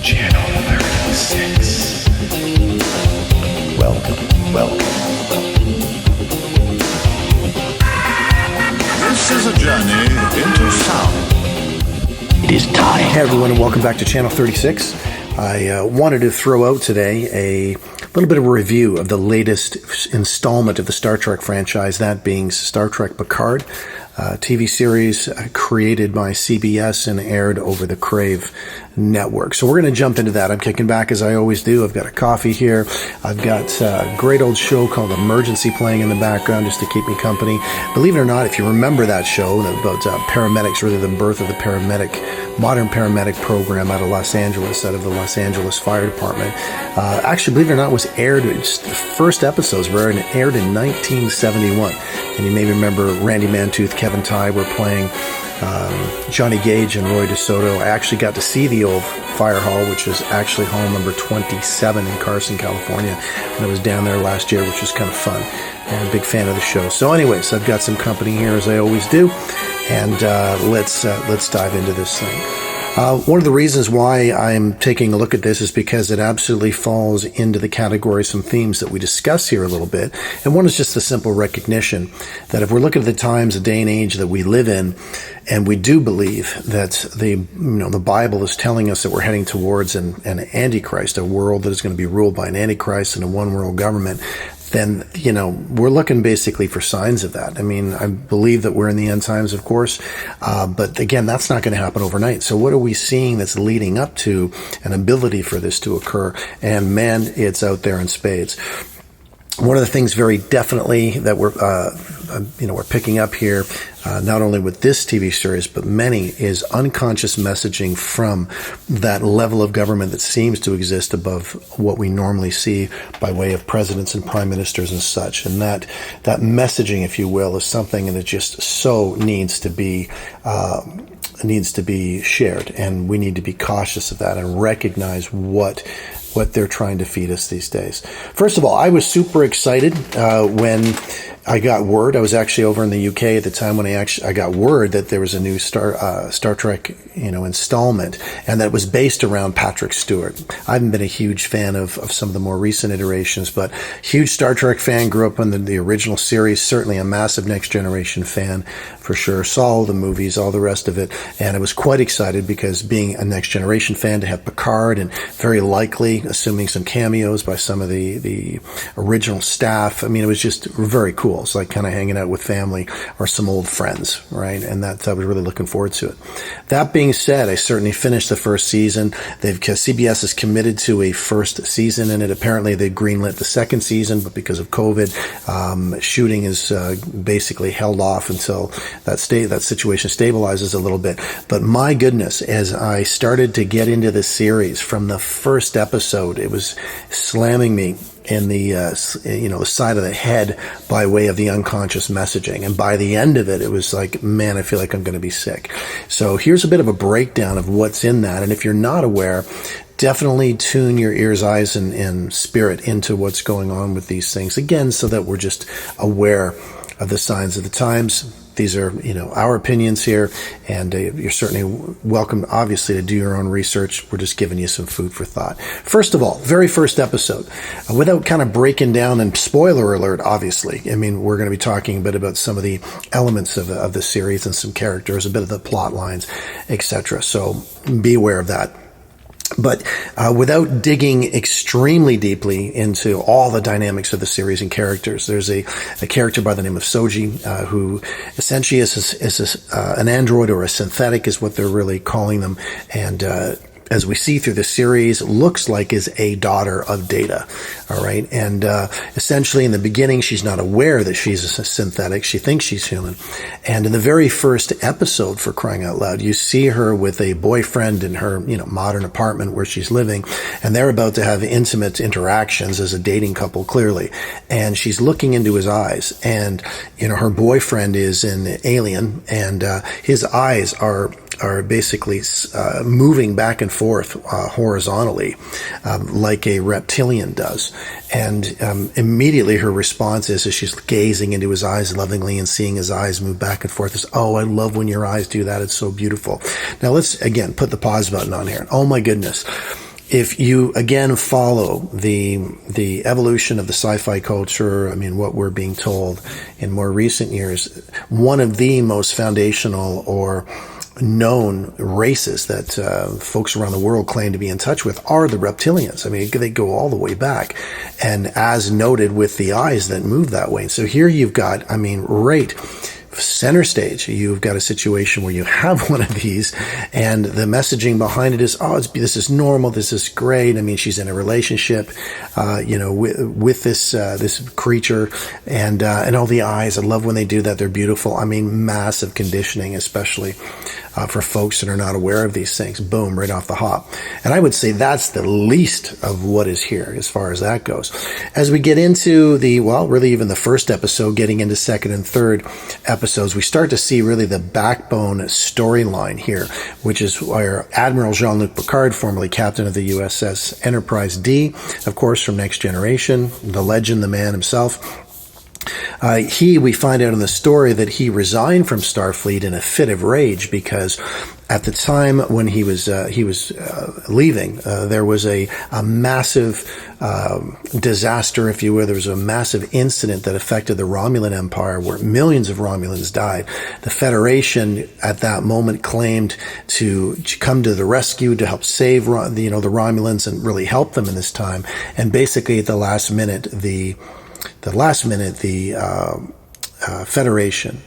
Channel 36. Welcome. This is a journey into sound. It is time. Hey everyone, and welcome back to Channel 36. I wanted to throw out today a little bit of a review of the latest installment of the Star Trek franchise, that being Star Trek Picard, TV series created by CBS and aired over the Crave Network. So we're going to jump into that. I'm kicking back as I always do. I've got a coffee here. I've got a great old show called Emergency playing in the background just to keep me company. Believe it or not, if you remember that show about paramedics, really the birth of the modern paramedic program out of Los Angeles, out of the Los Angeles Fire Department. Actually, believe it or not, was aired, the first episodes were aired in 1971. And you may remember Randy Mantooth, Kevin Tighe were playing Johnny Gage and Roy DeSoto. I actually got to see the old fire hall, which is actually hall number 27 in Carson, California. And I was down there last year, which was kind of fun. And a big fan of the show. So anyways, I've got some company here as I always do. And let's dive into this thing. One of the reasons why I'm taking a look at this is because it absolutely falls into the category of some themes that we discuss here a little bit. And one is just the simple recognition that if we're looking at the times, the day and age that we live in, and we do believe that the Bible is telling us that we're heading towards an antichrist, a world that is going to be ruled by an antichrist and a one world government, then, we're looking basically for signs of that. I mean, I believe that we're in the end times, of course, but again, that's not going to happen overnight. So what are we seeing that's leading up to an ability for this to occur? And man, it's out there in spades. One of the things very definitely that we're picking up here, not only with this TV series, but many, is unconscious messaging from that level of government that seems to exist above what we normally see by way of presidents and prime ministers and such. And that messaging, if you will, is something that just so needs to be shared, and we need to be cautious of that and recognize what they're trying to feed us these days. First of all, I was super excited when I got word. I was actually over in the UK at the time when I got word that there was a new Star Trek, installment, and that it was based around Patrick Stewart. I haven't been a huge fan of some of the more recent iterations, but huge Star Trek fan. Grew up on the original series. Certainly a massive Next Generation fan for sure. Saw all the movies, all the rest of it, and I was quite excited because being a Next Generation fan, to have Picard and very likely, assuming some cameos by some of the original staff. I mean, it was just very cool. It's like kind of hanging out with family or some old friends, right? And I was really looking forward to it. That being said, I certainly finished the first season. CBS is committed to a first season in it. Apparently, they greenlit the second season, but because of COVID, shooting is basically held off until that situation stabilizes a little bit. But my goodness, as I started to get into the series from the first episode, it was slamming me in the side of the head by way of the unconscious messaging. And by the end of it, it was like, man, I feel like I'm going to be sick. So here's a bit of a breakdown of what's in that. And if you're not aware, definitely tune your ears, eyes, and spirit into what's going on with these things. Again, so that we're just aware of the signs of the times. These are, our opinions here, and you're certainly welcome, obviously, to do your own research. We're just giving you some food for thought. First of all, very first episode, without kind of breaking down, and spoiler alert, obviously. I mean, we're going to be talking a bit about some of the elements of the series and some characters, a bit of the plot lines, etc. So be aware of that. But without digging extremely deeply into all the dynamics of the series and characters, there's a character by the name of Soji who essentially is an android, or a synthetic is what they're really calling them, and as we see through the series, looks like is a daughter of Data. All right. And essentially in the beginning, she's not aware that she's a synthetic. She thinks she's human. And in the very first episode, for crying out loud, you see her with a boyfriend in her, modern apartment where she's living. And they're about to have intimate interactions as a dating couple, clearly. And she's looking into his eyes. And, her boyfriend is an alien, and his eyes are basically moving back and forth horizontally like a reptilian does. And immediately her response is, as she's gazing into his eyes lovingly and seeing his eyes move back and forth, is, "Oh, I love when your eyes do that. It's so beautiful." Now let's, again, put the pause button on here. Oh my goodness. if you again follow the evolution of the sci-fi culture, I mean, what we're being told in more recent years, one of the most foundational or known races that folks around the world claim to be in touch with are the reptilians. I mean, they go all the way back, and as noted with the eyes that move that way. So here you've got, I mean, right center stage, you've got a situation where you have one of these, and the messaging behind it is, this is normal, this is great. I mean, she's in a relationship, with this creature, and all the eyes. I love when they do that. They're beautiful. I mean, massive conditioning, especially for folks that are not aware of these things. Boom, right off the hop. And I would say that's the least of what is here as far as that goes. As we get into really even the first episode, getting into second and third episodes, we start to see really the backbone storyline here, which is where Admiral Jean-Luc Picard, formerly captain of the USS Enterprise D, of course, from Next Generation, the legend, the man himself. We find out in the story that he resigned from Starfleet in a fit of rage because at the time when he was leaving, there was a massive disaster, if you will. There was a massive incident that affected the Romulan Empire where millions of Romulans died. The Federation at that moment claimed to come to the rescue to help save the Romulans and really help them in this time. And basically at the last minute, the Federation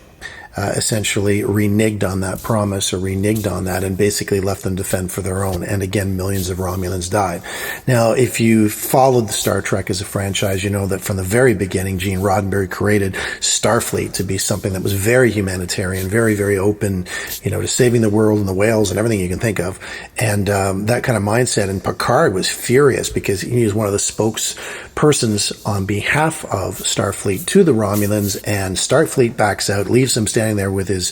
essentially reneged on that promise or reneged on that and basically left them to fend for their own. And again, millions of Romulans died. Now, if you followed the Star Trek as a franchise, you know that from the very beginning, Gene Roddenberry created Starfleet to be something that was very humanitarian, very, very open, to saving the world and the whales and everything you can think of. And that kind of mindset. And Picard was furious because he was one of the spokespersons on behalf of Starfleet to the Romulans, and Starfleet backs out, leaves him standing there with his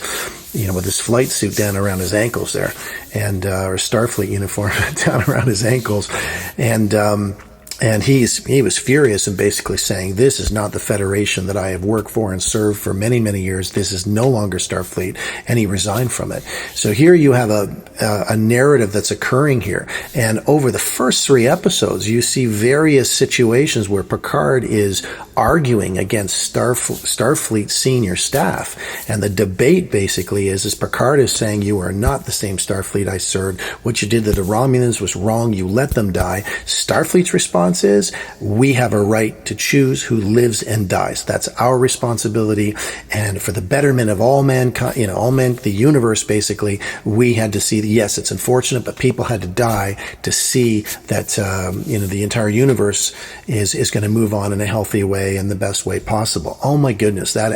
flight suit down around his ankles there, and or Starfleet uniform down around his ankles, and he was furious and basically saying, this is not the Federation that I have worked for and served for many, many years. This is no longer Starfleet, and he resigned from it. So here you have a narrative that's occurring here. And over the first 3 episodes, you see various situations where Picard is arguing against Starfleet senior staff. And the debate basically is Picard is saying, you are not the same Starfleet I served. What you did to the Romulans was wrong. You let them die. Starfleet's response is, we have a right to choose who lives and dies. That's our responsibility. And for the betterment of all mankind, the universe, basically, we had to see, yes, it's unfortunate, but people had to die to see that, the entire universe is going to move on in a healthy way and the best way possible. Oh my goodness, that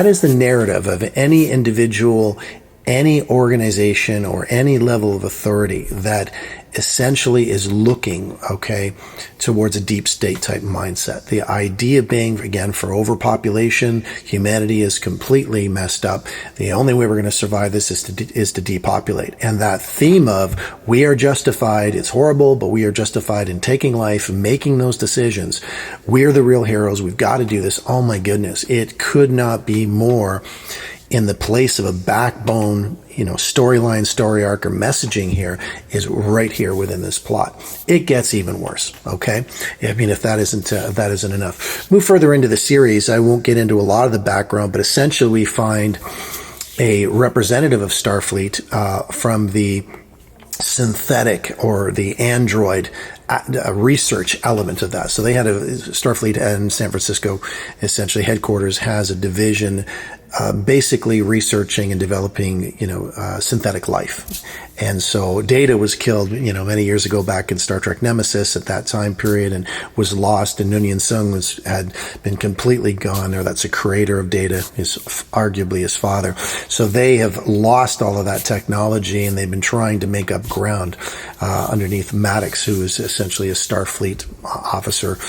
is the narrative of any individual, any organization, or any level of authority that essentially is looking, towards a deep state type mindset. The idea being, again, for overpopulation, humanity is completely messed up. The only way we're going to survive this is to depopulate. And that theme of, we are justified, it's horrible, but we are justified in taking life and making those decisions. We're the real heroes. We've got to do this. Oh my goodness. It could not be more in the place of a backbone, storyline, story arc, or messaging here is right here within this plot. It gets even worse. Okay. I mean, if that isn't enough. Move further into the series. I won't get into a lot of the background, but essentially we find a representative of Starfleet, from the synthetic or the android research element of that. So they had Starfleet in San Francisco, essentially headquarters, has a division basically researching and developing, synthetic life. And so Data was killed, many years ago back in Star Trek Nemesis at that time period, and was lost. And Noonien Sung had been completely gone, or that's the creator of Data, is arguably his father. So they have lost all of that technology, and they've been trying to make up ground underneath Maddox, who is essentially a Starfleet officer,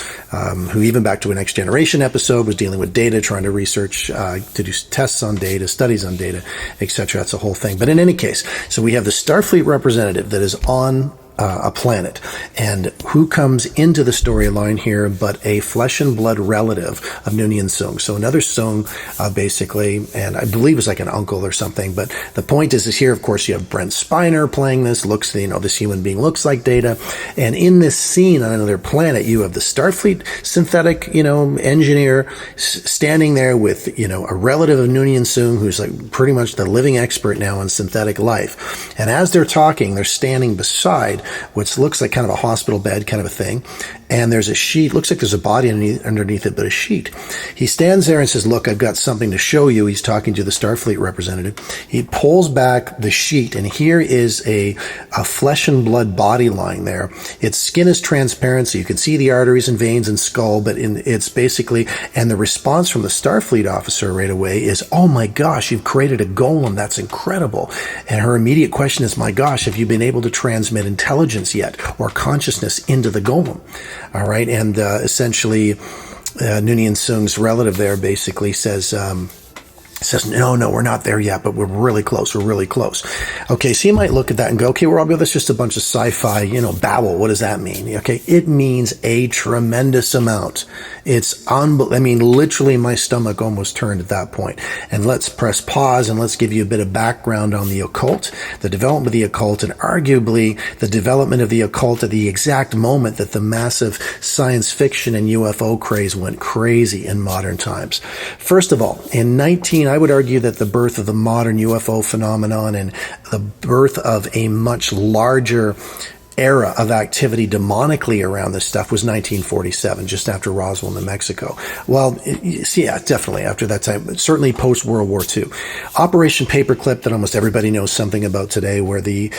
who even back to a Next Generation episode was dealing with Data, trying to research, to do tests on Data, studies on Data, etc. That's a whole thing. But in any case, so we have the Starfleet representative that is on a planet. And who comes into the storyline here but a flesh and blood relative of Noonien Soong. So another Soong, basically, and I believe is like an uncle or something. But the point is here, of course, you have Brent Spiner playing this. This human being looks like Data. And in this scene on another planet, you have the Starfleet synthetic, engineer standing there with, a relative of Noonien Soong, who's like pretty much the living expert now on synthetic life. And as they're talking, they're standing beside what looks like kind of a hospital bed kind of a thing. And there's a sheet, looks like there's a body underneath it, but a sheet. He stands there and says, look, I've got something to show you. He's talking to the Starfleet representative. He pulls back the sheet, and here is a flesh and blood body lying there. Its skin is transparent, so you can see the arteries and veins and skull, but it's basically, and the response from the Starfleet officer right away is, oh my gosh, you've created a golem. That's incredible. And her immediate question is, my gosh, have you been able to transmit intelligence yet, or consciousness into the golem? All right. And essentially, Noonien Soong's relative there basically says, no, we're not there yet, but we're really close. We're really close. Okay, so you might look at that and go, okay, well, that's just a bunch of sci-fi, babble. What does that mean? Okay, it means a tremendous amount. It's literally my stomach almost turned at that point. And let's press pause and let's give you a bit of background on the occult, the development of the occult, and arguably the development of the occult at the exact moment that the massive science fiction and UFO craze went crazy in modern times. First of all, I would argue that the birth of the modern UFO phenomenon and the birth of a much larger era of activity demonically around this stuff was 1947, just after Roswell, New Mexico. Well, definitely after that time, certainly post-World War II. Operation Paperclip, that almost everybody knows something about today, where the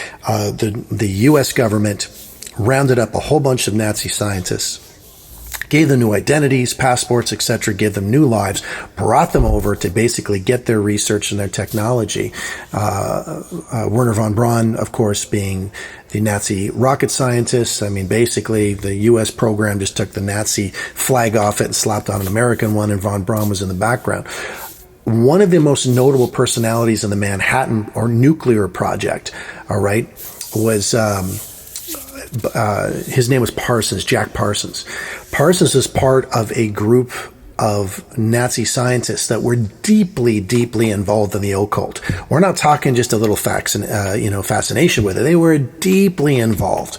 U.S. government rounded up a whole bunch of Nazi scientists, gave them new identities, passports, etc., gave them new lives, brought them over to basically get their research and their technology. Werner von Braun, of course, being the Nazi rocket scientist. Basically, the U.S. program just took the Nazi flag off it and slapped on an American one, and von Braun was in the background. One of the most notable personalities in the Manhattan or nuclear project, all right, was his name was Parsons, Jack Parsons. Parsons is part of a group of Nazi scientists that were deeply, deeply involved in the occult. We're not talking just a little fascination with it. They were deeply involved,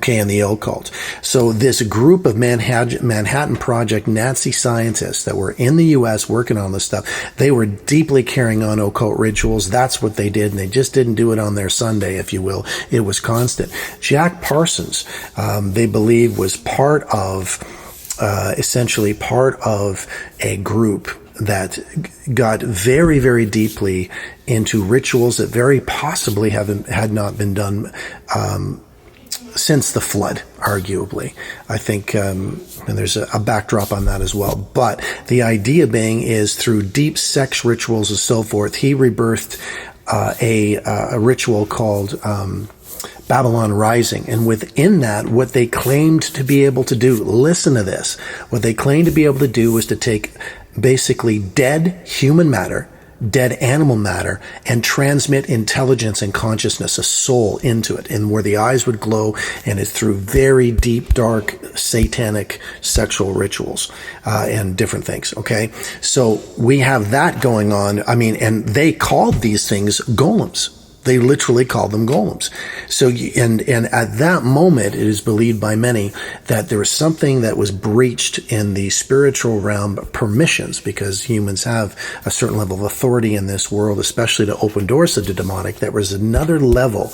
in the occult. So this group of Manhattan Project Nazi scientists that were in the U.S. working on this stuff, they were deeply carrying on occult rituals. That's what they did, and they just didn't do it on their Sunday, if you will. It was constant. Jack Parsons, they believe, was essentially part of a group that got very, very deeply into rituals that very possibly had not been done since the flood, arguably. I think, and there's a backdrop on that as well. But the idea being is through deep sex rituals and so forth, he rebirthed a ritual called Babylon Rising. And within that, what they claimed to be able to do, listen to this, what they claimed to be able to do was to take basically dead human matter, dead animal matter, and transmit intelligence and consciousness, a soul, into it, and where the eyes would glow, and it's through very deep, dark, satanic sexual rituals and different things. Okay, so we have that going on. And they called these things golems. They literally called them golems. So, and at that moment, it is believed by many that there was something that was breached in the spiritual realm permissions, because humans have a certain level of authority in this world, especially to open doors to the demonic. There was another level,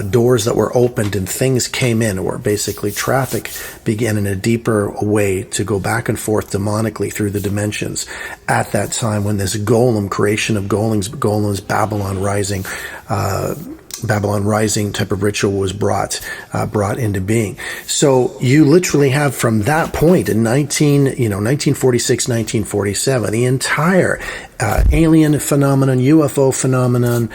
doors that were opened and things came in, or basically traffic began in a deeper way to go back and forth demonically through the dimensions at that time, when this golem creation of golems, Babylon Rising type of ritual was brought into being. So you literally have from that point in 1946, 1947, the entire alien phenomenon, UFO phenomenon,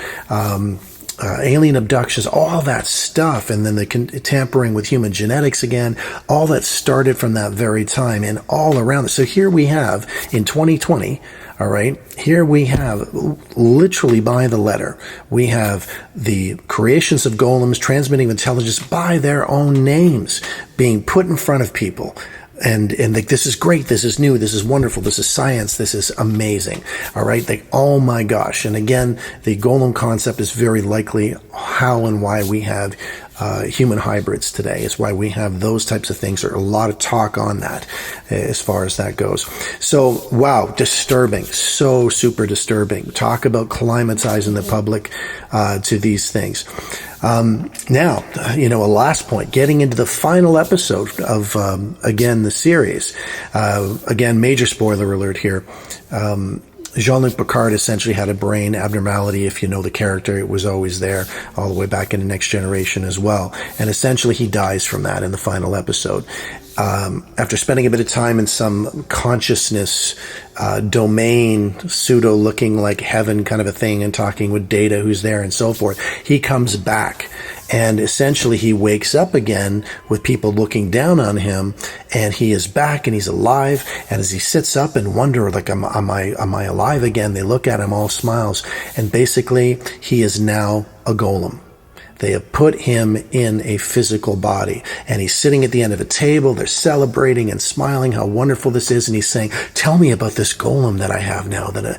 alien abductions, all that stuff, and then the tampering with human genetics again, all that started from that very time and all around it. So here we have in 2020, All right. Here we have, literally by the letter, we have the creations of golems transmitting intelligence by their own names being put in front of people. And like, this is great, this is new, this is wonderful, this is science, this is amazing. All right, like, oh my gosh. And again, the golem concept is very likely how and why we have human hybrids today. It's why we have those types of things. There's a lot of talk on that as far as that goes. So, wow, disturbing. So super disturbing. Talk about climatizing the public to these things. Now, a last point, getting into the final episode of, again, the series. Again, major spoiler alert here. Jean-Luc Picard essentially had a brain abnormality. If you know the character, it was always there all the way back into Next Generation as well. And essentially he dies from that in the final episode. After spending a bit of time in some consciousness domain, pseudo looking like heaven kind of a thing, and talking with Data who's there and so forth, he comes back. And essentially he wakes up again with people looking down on him, and he is back and he's alive. And as he sits up and wonder, like, am I alive again? They look at him, all smiles. And basically he is now a golem. They have put him in a physical body, and he's sitting at the end of a table. They're celebrating and smiling how wonderful this is. And he's saying, tell me about this golem that I have now, that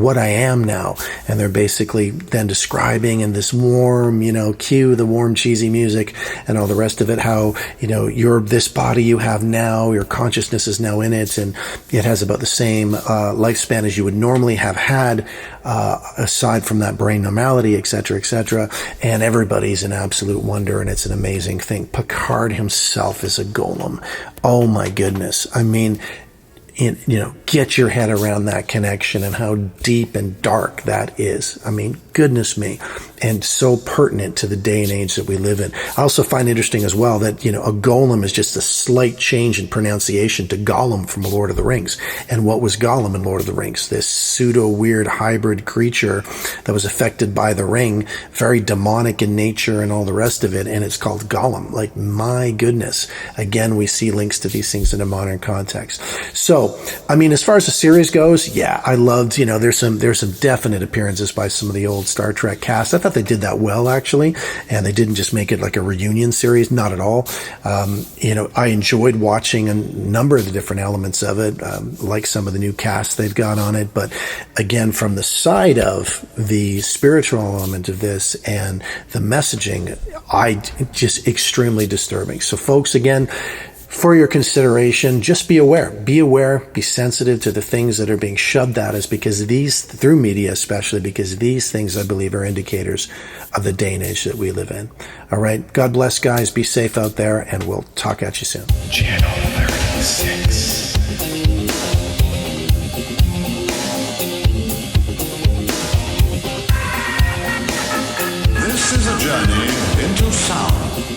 what I am now. And they're basically then describing in this warm, cue the warm, cheesy music and all the rest of it, how, you're this body you have now, your consciousness is now in it. And it has about the same lifespan as you would normally have had, aside from that brain normality, et cetera, and everybody's an absolute wonder, and it's an amazing thing. Picard himself is a golem. Oh my goodness. I mean, get your head around that connection and how deep and dark that is. I mean, goodness me. And so pertinent to the day and age that we live in. I also find interesting as well that, a golem is just a slight change in pronunciation to Gollum from Lord of the Rings. And what was Gollum in Lord of the Rings? This pseudo weird hybrid creature that was affected by the ring, very demonic in nature and all the rest of it. And it's called Gollum. Like, my goodness. Again, we see links to these things in a modern context. So, I mean, as far as the series goes, yeah, I loved, there's some definite appearances by some of the old Star Trek cast. I thought they did that well, actually, and they didn't just make it like a reunion series, not at all. I enjoyed watching a number of the different elements of it, like some of the new casts they've got on it. But again, from the side of the spiritual element of this and the messaging, just extremely disturbing. So folks, again, for your consideration, just be aware, be sensitive to the things that are being shoved at us, because through media especially, because these things, I believe, are indicators of the day and age that we live in. All right. God bless, guys. Be safe out there, and we'll talk at you soon. Channel 36. This is a journey into sound.